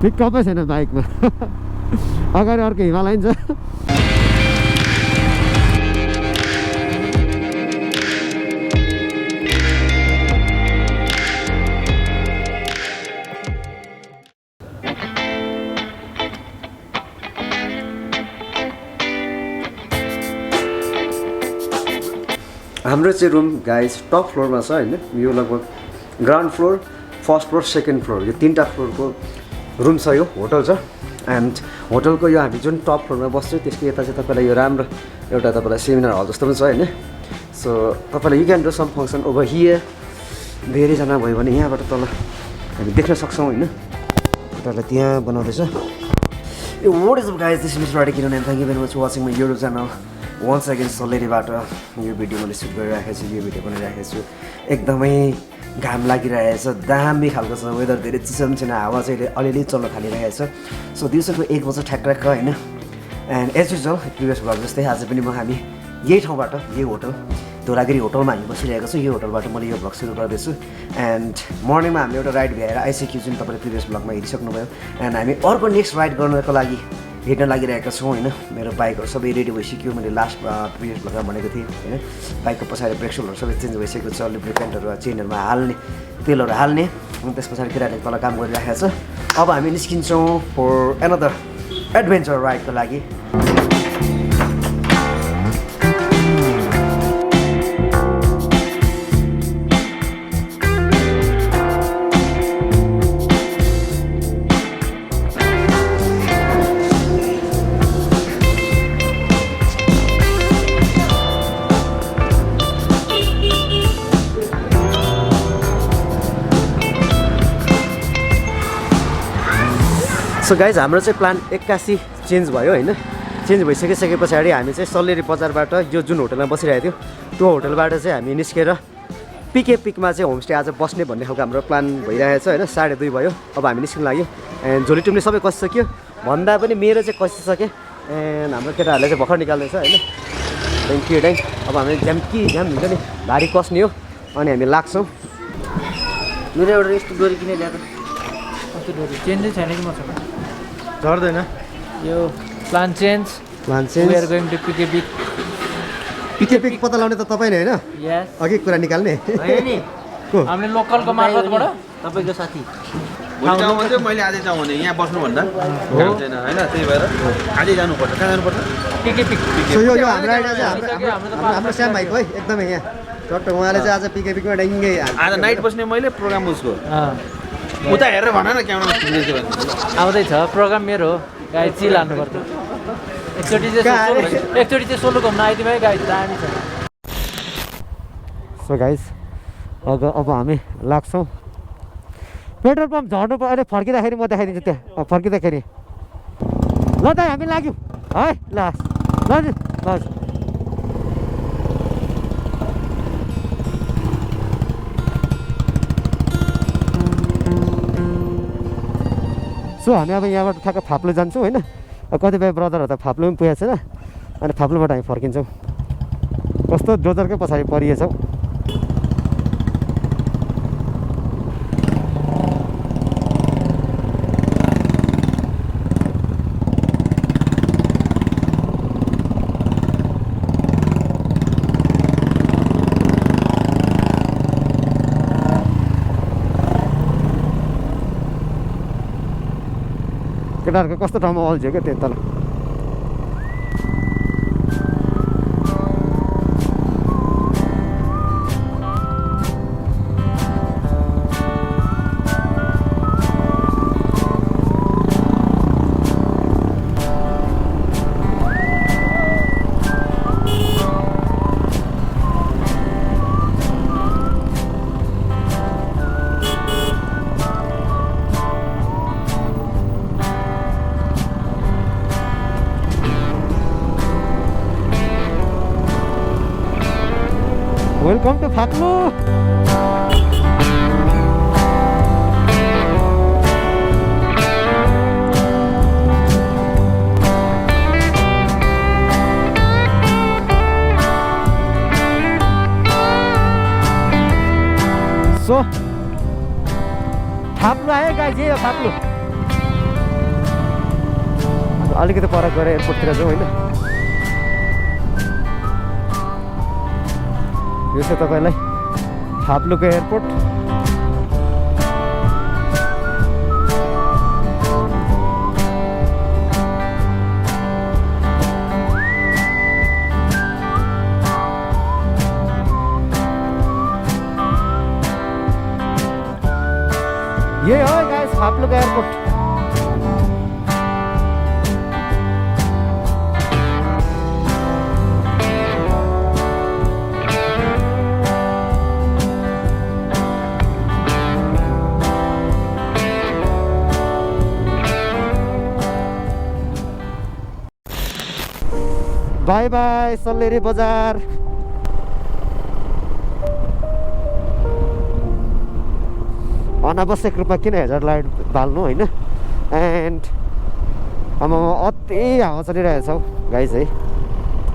पिकअपै छैन बाइकमा अगाडि अर्को हिमालयन छ हाम्रो चाहिँ रुम गाइस टप फ्लोरमा छ हैन यो लगभग ground floor first floor second floor यो तीनटा फ्लोरको रुम छ यो होटल छ एन्ड होटलको यो हामी जुन टप फ्लोरमा बस्छौँ त्यसको यता चाहिँ तपाईँलाई यो राम्रो एउटा तपाईँलाई सेमिनार हल जस्तो पनि छ हैन सो तपाईँलाई you can do some function over here धेरैजना भयो भने यहाँबाट तल हामी देख्न सक्छौँ हैन तपाईँलाई त्यहाँ बनाउँदैछ ए what is guys this is राइट किन and thank you very much watching my YouTube channel once again सल्लेरीबाट यो भिडियो मैले सुट गरिराखेको छु यो भिडियो बनाइराखेको छु एकदमै घाम लागिरहेछ दामी खालको छ वेदर धेरै चिसो पनि छैन हावा चाहिँ अलिअलि चल्न थालिरहेको छ सो दिउँसोको 1 बजे ठ्याक्क हैन and as usual previous vlog जस्तै आज पनि म हामी यही ठाउँबाट यही होटल धुलागिरी होटलमा हामी बसिरहेको छु यो होटलबाट मैले यो भ्लग सुरु गर्दैछु एन्ड मर्निङमा हामीले एउटा राइड भ्याएर आइसक्यो जुन तपाईँले प्रिभियस भ्लगमा हेरिसक्नुभयो एन्ड हामी अर्को नेक्स्ट राइड गर्नको लागि हिँड्न लागिरहेका छौँ होइन मेरो बाइकहरू सबै रेडी भइसक्यो मैले लास्ट प्रिभियस भ्लगमा भनेको थिएँ होइन बाइकको पछाडि ब्रेक्सुलहरू सबै चेन्ज भइसकेको छ लुब्रिकेन्टहरू चेनहरूमा हाल्ने तेलहरू हाल्ने अनि त्यस पछाडि केटाहरूले तल काम गरिरहेको छ अब हामी निस्किन्छौँ फर एनदर एडभेन्चर राइडको लागि सो गाइज हाम्रो चाहिँ प्लान 81 चेन्ज भयो होइन चेन्ज भइसकिसके पछाडि हामी चाहिँ सल्लेरी बजारबाट यो जुन होटलमा बसिरहेको थियो त्यो होटलबाट चाहिँ हामी निस्केर पिके पिकमा चाहिँ होमस्टे आज बस्ने भन्ने खालको हाम्रो प्लान भइरहेको छ होइन 2:30 भयो अब हामी निस्किनु लाग्यो एन्ड झोली टुम्ने सबै कसिसक्यो भन्दा पनि मेरो चाहिँ कसिसक्यो एन्ड हाम्रो केटाहरूले चाहिँ भर्खर निकाल्दैछ होइन थ्याङ्क यू अब हामी झ्याम हुन्छ नि भारी कस्ने हो अनि हामी लाग्छौँ मेरो एउटा यस्तो डोरी किन ल्याएको कस्तो डोरी चेन्जै छैन कि मसँग झर्दैन यो plan change we are going to पिके पिक पत्ता लगाउने त तपाईँ नै होइन यस अघि कुरा निकाल्ने होइन नि हामीले लोकलको मार्फतबाट तपाईँको साथी भोलि जाउँ भने चाहिँ मैले आजै जाउँ भने यहाँ बस्नुभन्दा काम छैन होइन त्यही भएर आजै जानुपर्छ कहाँ जानुपर्छ पिक सो यो हाम्रो आइडिया चाहिँ हाम्रो श्याम भाइको है एकदमै यहाँ चट्ट उहाँले चाहिँ आज पिकमा ड्याङ्गै आज नाइट बस्ने मैले प्रोग्राम उसको उता हेरेर भन न क्यामेरामा खिच्दैछु भने आउँदैछ प्रोग्राम मेरो गाई चिल हान्नुपर्छ एकचोटि चाहिँ सोलो घुम्न आइदियो भाइ गाई दामी छ सो गाइस अब हामी लाग्छौँ पेट्रोल पम्प झर्नु अहिले फर्किँदाखेरि म देखाइदिन्छु त्यहाँ फर्किँदाखेरि ल त हामी लाग्यौँ है ल सो हामी अब यहाँबाट ठ्याक्क फाप्लो जान्छौँ होइन कतिपय ब्रदरहरू त फाप्लो पनि पुगेको छैन अनि फाप्लोबाट हामी फर्किन्छौँ कस्तो डोजरकै पछाडि परिएछौँ केटाहरूको कस्तो ठाउँमा अल्झ्यो क्या त्यो तल वेलकम टु फाक्लो सो फाप्लो आयो गाइस यो फाप्लो अलिकति पर गएर एयरपोर्टतिर जाउँ होइन। यो चाहिँ तपाईँलाई थाप्लुको एयरपोर्ट। ये हो गाइस थाप्लुको एयरपोर्ट। बाई बाई सल्लेरी बजार। अनावश्यक रूपमा किन हेजर लाइट बाल्नु होइन। एन्ड आमा अति हावा चलिरहेछ हौ गाइस है,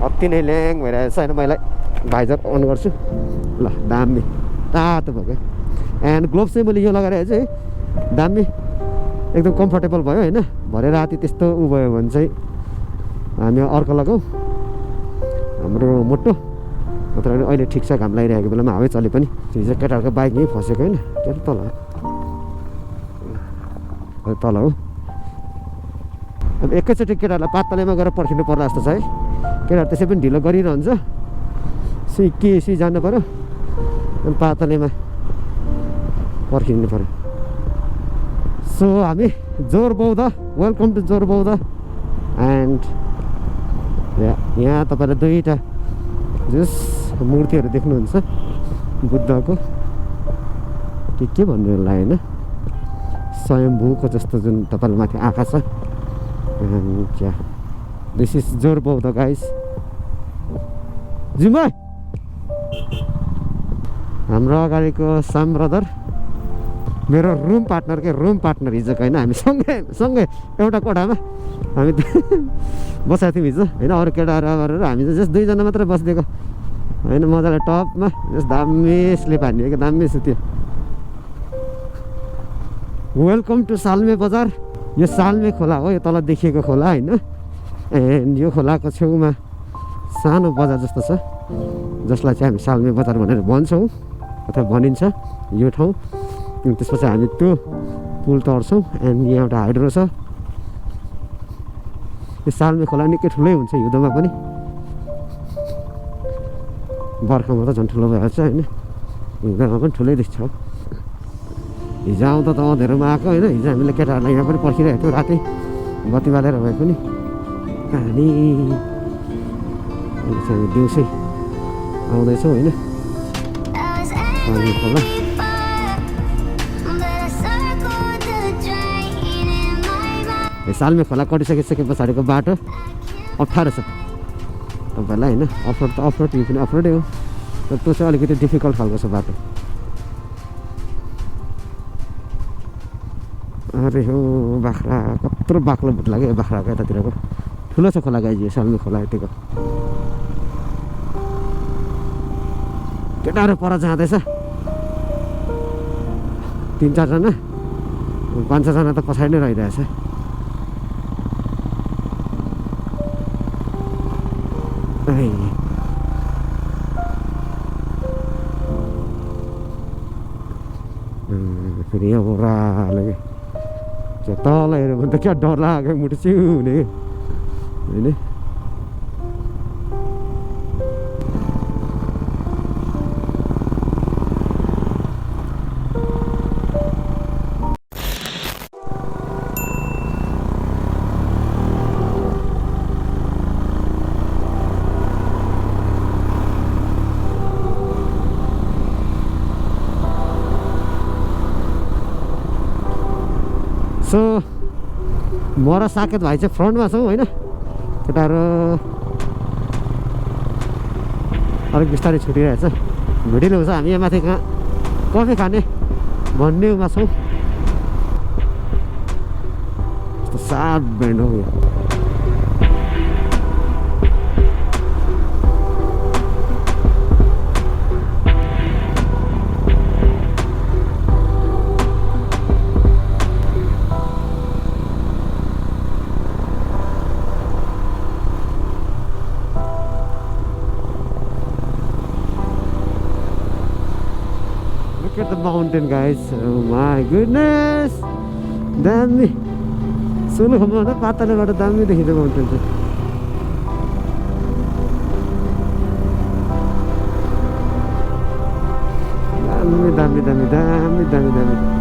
अति नै ल्याङ भइरहेछ होइन। मैले भाइजर अन गर्छु ल, दामी तातो भयो क्या। एन्ड ग्लोभ्स चाहिँ मैले यो लगाएर चाहिँ दामी एकदम कम्फर्टेबल भयो होइन। भरे राति त्यस्तो उ भयो भने चाहिँ हामी अर्को लगाउँ हाम्रो मोटो, नत्र अहिले ठिक छ। घाम लागिरहेको बेलामा हावै चले पनि। हिजो केटाहरूको बाइक यहीँ फसेको होइन, के तल तल हो। अब एकैचोटि केटाहरूलाई पातलेमा गएर पर्खिनु पर्ला जस्तो छ है। केटाहरू त्यसै पनि ढिलो गरिरहन्छ, के जानु पऱ्यो, अनि पातलेमा पर्खिनु पऱ्यो। सो हामी जोरबौद्ध, वेलकम टु जोरबौद्ध। एन्ड यहाँ तपाईँलाई दुईवटा जस मूर्तिहरू देख्नुहुन्छ बुद्धको, के भन्नु होला होइन, स्वयम्भूको जस्तो जुन तपाईँलाई माथि आँखा छ। क्या दिस इज जोरबौद्ध गाइस। जुम्बा हाम्रो अगाडिको साम ब्रदर मेरो रुम पार्टनर हिजोको होइन। हामी सँगै एउटा कोठामा हामी बसेको थियौँ हिजो होइन। अरू केटाहरू गरेर हामी चाहिँ जस्ट दुईजना मात्रै बसिदिएको होइन। मजाले टपमा जस्ट दामी स्लिप हानिएको, दामी सुत्यो। वेलकम टु साल्मे बजार। यो साल्मे खोला हो, यो तल देखिएको खोला होइन। एन्ड यो खोलाको छेउमा सानो बजार जस्तो छ, जसलाई चाहिँ हामी साल्मे बजार भनेर भन्छौँ अथवा भनिन्छ यो ठाउँ। त्यसपछि हामी त्यो पुल तर्छौँ। एन्ड यहाँ एउटा हाइड्रो छ। यो साल्मे खोला निकै ठुलै हुन्छ हिउँदोमा पनि, बर्खामा त झन् ठुलो भइहाल्छ होइन। हिउँदोमा पनि ठुलै देख्छ। हिजो आउँदा त अँधेरोमा आएको होइन। हिजो हामीले केटाहरूलाई यहाँ पनि पर्खिरहेको थियौँ राति बत्ती बालेर भए पनि। कहानी अहिले चाहिँ हामी दिउँसै आउँदैछौँ होइन। खोला सालमे खोला कटिसके पछाडिको बाटो अप्ठ्यारो छ तपाईँलाई होइन। अफरोड त अफरोड, यो पनि अफरोडै हो, तर त्यो चाहिँ अलिकति डिफिकल्ट खालको छ बाटो। अरे हो बाख्रा, कत्रो बाक्लो भुट लाग्यो बाख्राको यतातिरको। ठुलो छ खोला गाइज यो सालमे खोला यतिको। केटाहरू पर जाँदैछ 3-4जना, 5-6जना त पछाडि नै रहिरहेछ। फेरि यहाँ ओह्रालो क्या तल हेऱ्यो भने त क्या डर लाग्यो, मुटु चिउ हुने होइन। सो म र साकेत भाइ चाहिँ फ्रन्टमा छौँ होइन। केटाहरू अलिक बिस्तारै छुटिरहेछ, भिडिलो हुन्छ। हामी यहाँ माथि कहाँ कफी खाने भन्ने उमा छौँ। यस्तो सार्प ब्यान्ड हो यो। at the mountain, guys. Oh my goodness. दामी सोलो खम्बा भन्दा पातलोबाट दामी देखिन्छ माउन्टेन चाहिँ दामी दामी दामी दामी दामी दामी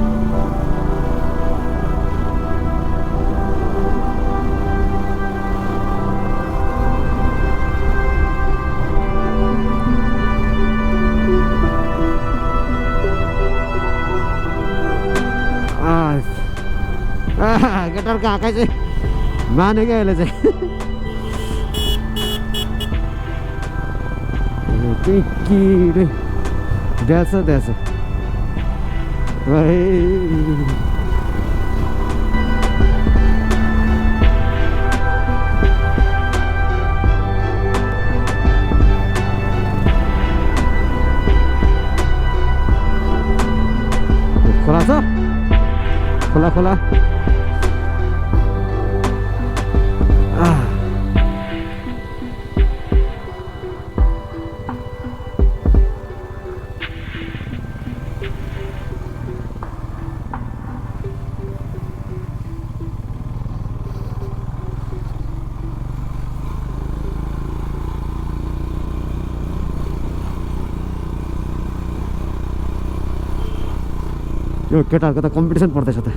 केटाहरूको आँखा चाहिँ माने क्या अहिले चाहिँ द्याछ द्याछ खोला छ खोला खोला यो केटाहरूको त कम्पिटिसन पर्दैछ त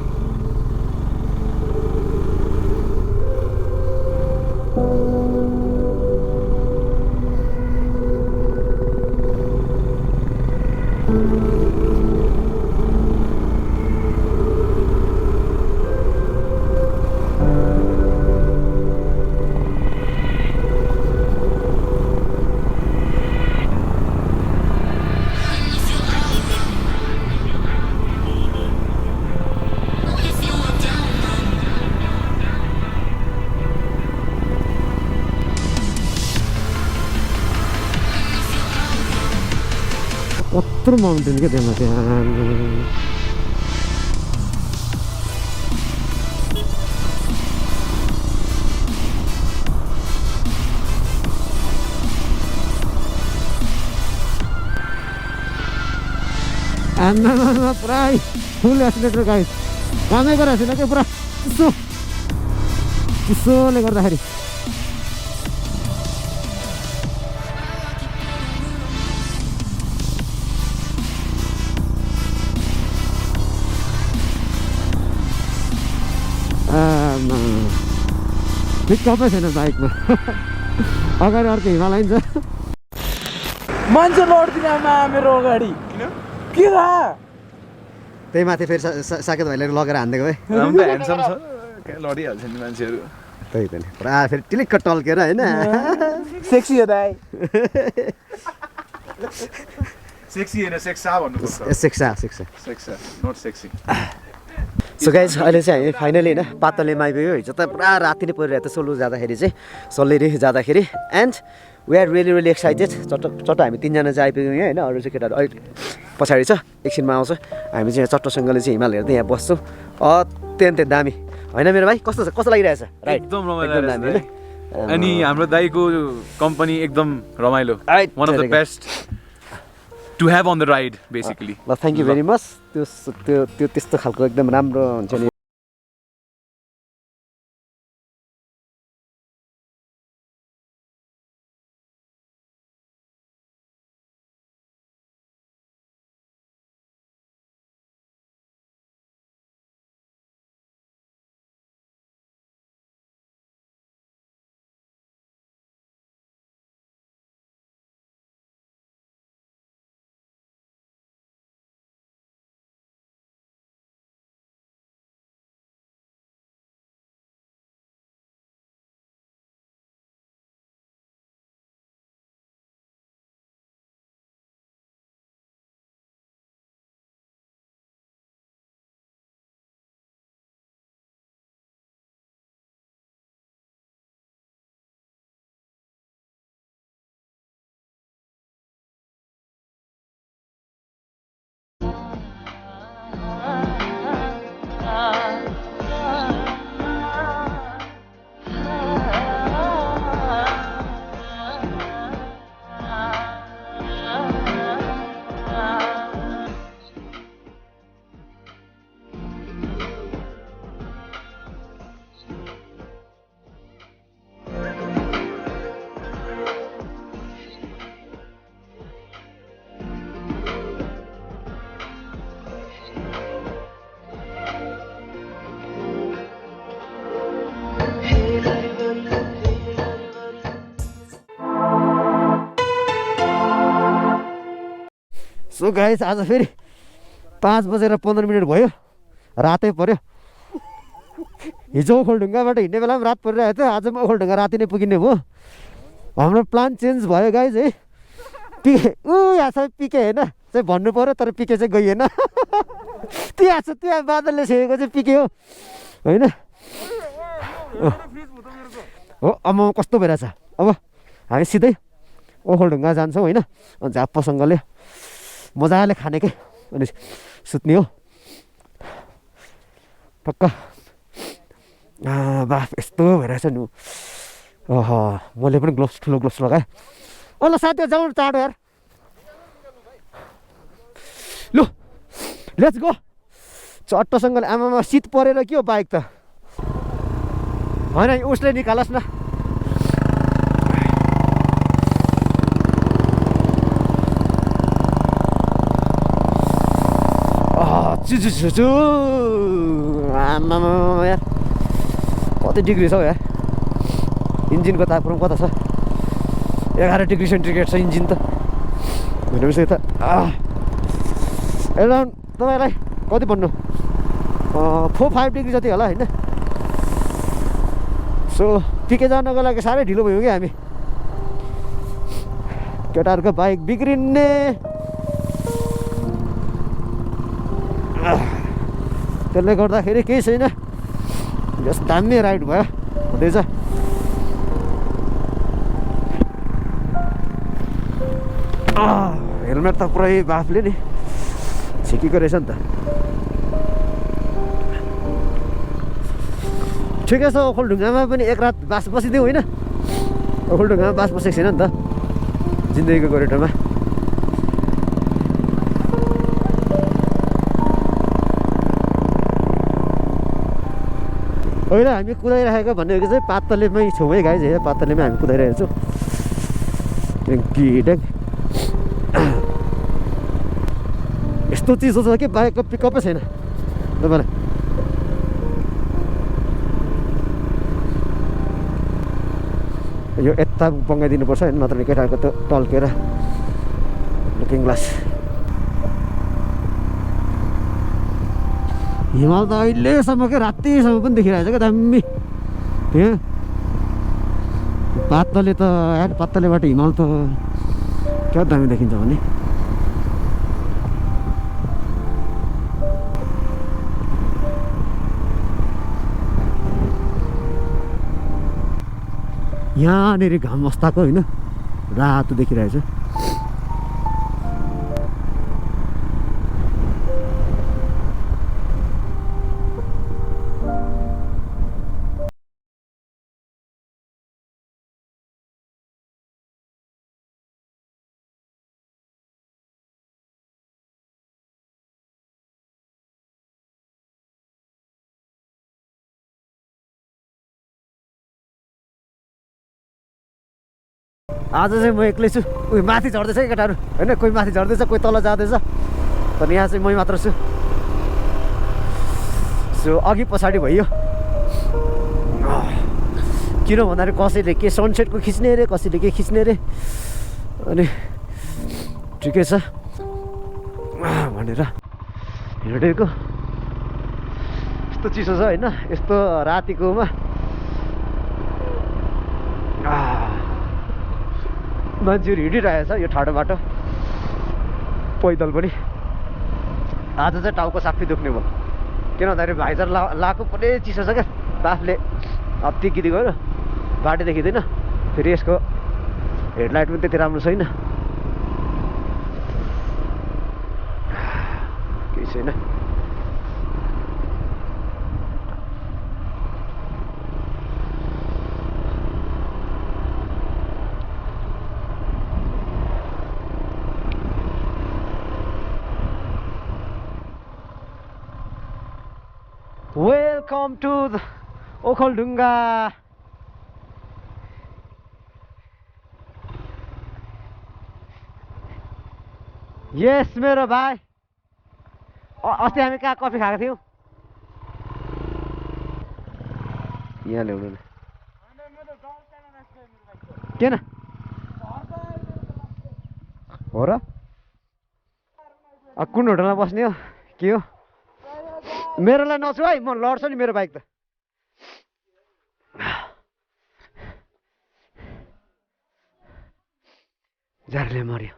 कत्रो माउन्टेन क्या त्यहाँ माथि आमा पुरा फुल एक्सिलेटर गाइस कामै गरेको छैन क्या पुरा चिसो चिसोले गर्दाखेरि पिकअपै छैन बाइकमा अगाडि अर्को हिमालयन छ मान्छे लड्दिन आमा मेरो अगाडि के थाहा त्यही माथि फेरि साकेत भाइले लगेर हानिदिएको है ह्यान्डसम छ लडिहाल्छ नि मान्छेहरू त्यही त नि पुरा फेरि टिलिक्क टल्केर होइन सेक्सी हो दाइ सेक्सी होइन सेक्सा भन्नुपर्छ शिक्षा शिक्षा सेक्सा नट सेक्सी सो गाइज अहिले चाहिँ हामी फाइनली होइन पातलेमा आइपुग्यो हिजो त पुरा राति नै परिरहेको थियो सोलो जाँदाखेरि चाहिँ सल्लेरी जाँदाखेरि and we are really really excited चट्ट हामी तिनजना चाहिँ आइपुग्यौँ यहाँ होइन अरू चाहिँ केटाहरू अहिले पछाडि छ एकछिनमा आउँछ हामी चाहिँ चट्टसँगले चाहिँ हिमाल हेर्दै यहाँ बस्छौँ अत्यन्तै दामी होइन मेरो भाइ कस्तो छ कस्तो लागिरहेछ राइट एकदम रमाइलो दामी अनि हाम्रो दाइको कम्पनी एकदम रमाइलो one of the best to have on the ride basically ल थ्याङ्क यू भेरी मच त्यो त्यस्तो खालको एकदम राम्रो हुन्छ नि सो गाइस आज फेरि 5:15 भयो, रातै पर्यो। हिजो ओखलढुङ्गाबाट हिँड्ने बेला पनि रात परिरहेको थियो, आज पनि ओखलढुङ्गा राति नै पुगिने भयो। हाम्रो प्लान चेन्ज भयो गाइस है। पिके यहाँ छ पिके होइन चाहिँ भन्नु पऱ्यो, तर पिके चाहिँ गइएन। त्यहाँ छ, त्यहाँ बादलले छेकेको चाहिँ पिके हो होइन। हो अब कस्तो भइरहेछ, अब हामी सिधै ओखलढुङ्गा जान्छौँ होइन, झाप्पसँगले मजाले खाने के अनि सुत्ने हो पक्का। बा यस्तो भइरहेछ नि। मैले पनि ग्लोभ्स, ठुलो ग्लोभ्स लगाएँ। ल साथीहरू जाउँ चाँडो यार, लु लेट्स गो। चट्टसँगले आमामा शीत परेर के हो बाइक त होइन, उसले निकालोस् न। आमामा यार कति डिग्री छ हौ यार। इन्जिनको तापक्रम कता छ? 11 डिग्री सेन्टिग्रेड छ इन्जिन त। भनेपछि त एराउन्ड तपाईँलाई कति भन्नु 4-5 डिग्री जति होला होइन। सो पिके जानको लागि साह्रै ढिलो भयो कि हामी। केटाहरूको बाइक बिग्रिने। त्यसले गर्दाखेरि केही छैन, जस दामी राइड भयो हुँदैछ। हेलमेट त पुरै बाफले नि छिकेको रहेछ नि त। ठिकै छ, ओखलढुङ्गामा पनि एक रात बास बसिदिउँ होइन। ओखलढुङ्गामा बास बसेको छैन नि त जिन्दगीको गोरेटोमा। होइन हामी कुदाइराखेको भनेको चाहिँ पातलेमै छौँ है गाइज। पातलेमै हामी कुदाइरहेको छौँ। यस्तो चिसो छ कि बाइकको पिकअपै छैन तपाईँलाई। यो यता बङ्गाइदिनुपर्छ होइन, नत्र केटाहरूको त टल्केर लुकिङ ग्लास। हिमाल त अहिलेसम्म क्या रातिसम्म पनि देखिरहेछ क्या दामी। त्यहाँ पातले त यार, पातलेबाट हिमाल त क्या दामी देखिन्छ भने। यहाँनिर घाम अस्ताएको होइन, रातो देखिरहेछ। आज चाहिँ म एक्लै छु। उयो माथि झर्दैछ कि केटाहरू होइन, कोही माथि झर्दैछ, कोही तल जाँदैछ, तर यहाँ चाहिँ मै मात्र छु। सो अघि पछाडि भइयो। किन भन्दाखेरि कसैले के सनसेटको खिच्ने अरे, कसैले के खिच्ने अरे, अनि ठिकै छ भनेर हिँडेको। यस्तो चिसो छ होइन, यस्तो रातिकोमा मान्छेहरू हिँडिरहेछ यो ठाडो बाटो पैदल पनि। आज चाहिँ टाउको साफी दुख्ने भयो, किन भन्दाखेरि भाइजर लाएको पुरै चिसो छ क्या। बाफले अति गिरी गयो, बाटो देखिँदैन। फेरि यसको हेडलाइट पनि त्यति राम्रो छैन, केही छैन। Welcome to the Okhaldhunga. यस मेरो भाइ, अस्ति हामी कहाँ कफी खाएको थियौँ? यहाँ ल्याउनु न। किन हो र? कुन होटलमा बस्ने हो के हो मेरोलाई नछु है म लड्छ नि मेरो बाइक त जाडले मर्यो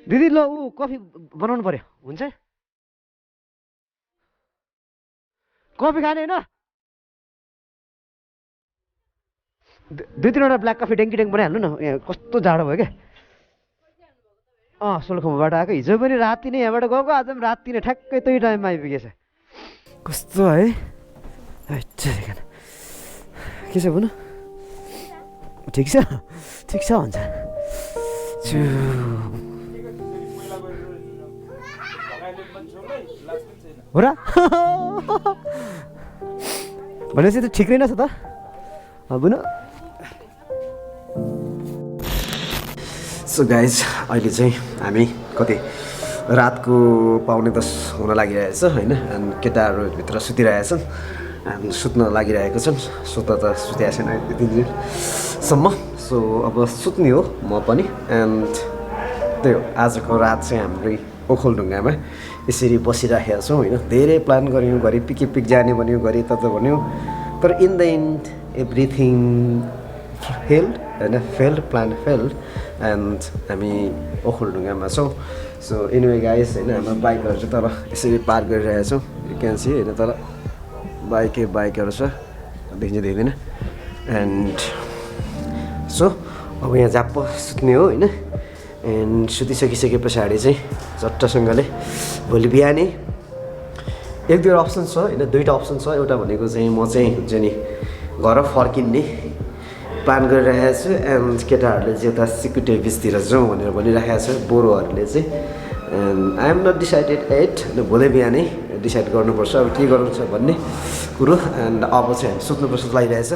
दिदी ल ऊ कफी बनाउनु पर्यो हुन्छ कफी खाने होइन दुई तिनवटा ब्ल्याक कफी ट्याङ्की ट्याङ्क बनाइहाल्नु न यहाँ कस्तो जाडो भयो क्या सोलखुम्बुबाट आएको हिजो पनि राति नै यहाँबाट गएको आज पनि राति नै ठ्याक्कै त्यही टाइममा आइपुगेछ कस्तो है के छ भन ठिक छ भन्छ हो र भनेपछि त ठिक रहेनछ त बुन सो गाइज अहिले चाहिँ हामी कति रातको 9:45 हुन लागिरहेछ होइन एन्ड केटाहरू भित्र सुतिरहेछन् एन्ड सुत्न लागिरहेको छन् सुत्न त सुतेको छैन 2-3 दिनसम्म सो अब सुत्ने हो म पनि एन्ड त्यही हो आजको रात चाहिँ हाम्रै ओखलढुङ्गामा यसरी बसिराखेका छौँ होइन धेरै प्लान गऱ्यौँ घरि पिक जाने भन्यो घरि त भन्यो तर in the and everything failed plan failed and हामी ओखलढुङ्गामा छौँ सो एनिवे गाइस होइन हाम्रो बाइकहरू चाहिँ तर यसरी पार्क गरिरहेका छौँ यु क्यान सी होइन तर बाइकहरू छ देख्दैन एन्ड सो अब यहाँ जाप्प सुत्ने हो होइन एन्ड सुतिसकिसके पछाडि चाहिँ चट्टसँगले भोलि बिहानै 1-2 अप्सन छ होइन 2टा अप्सन छ एउटा भनेको चाहिँ म चाहिँ हुन्छ नि घर फर्किने प्लान गरिरहेको छु एन्ड केटाहरूले चाहिँ उता सिकुटे बिचतिर जाउँ भनेर भनिरहेको छ बोरोहरूले चाहिँ and I am not decided at भोलि बिहानै डिसाइड गर्नुपर्छ अब के गर्नु छ भन्ने कुरो एन्ड अब चाहिँ हामी सुत्नुपर्छ लागिरहेछ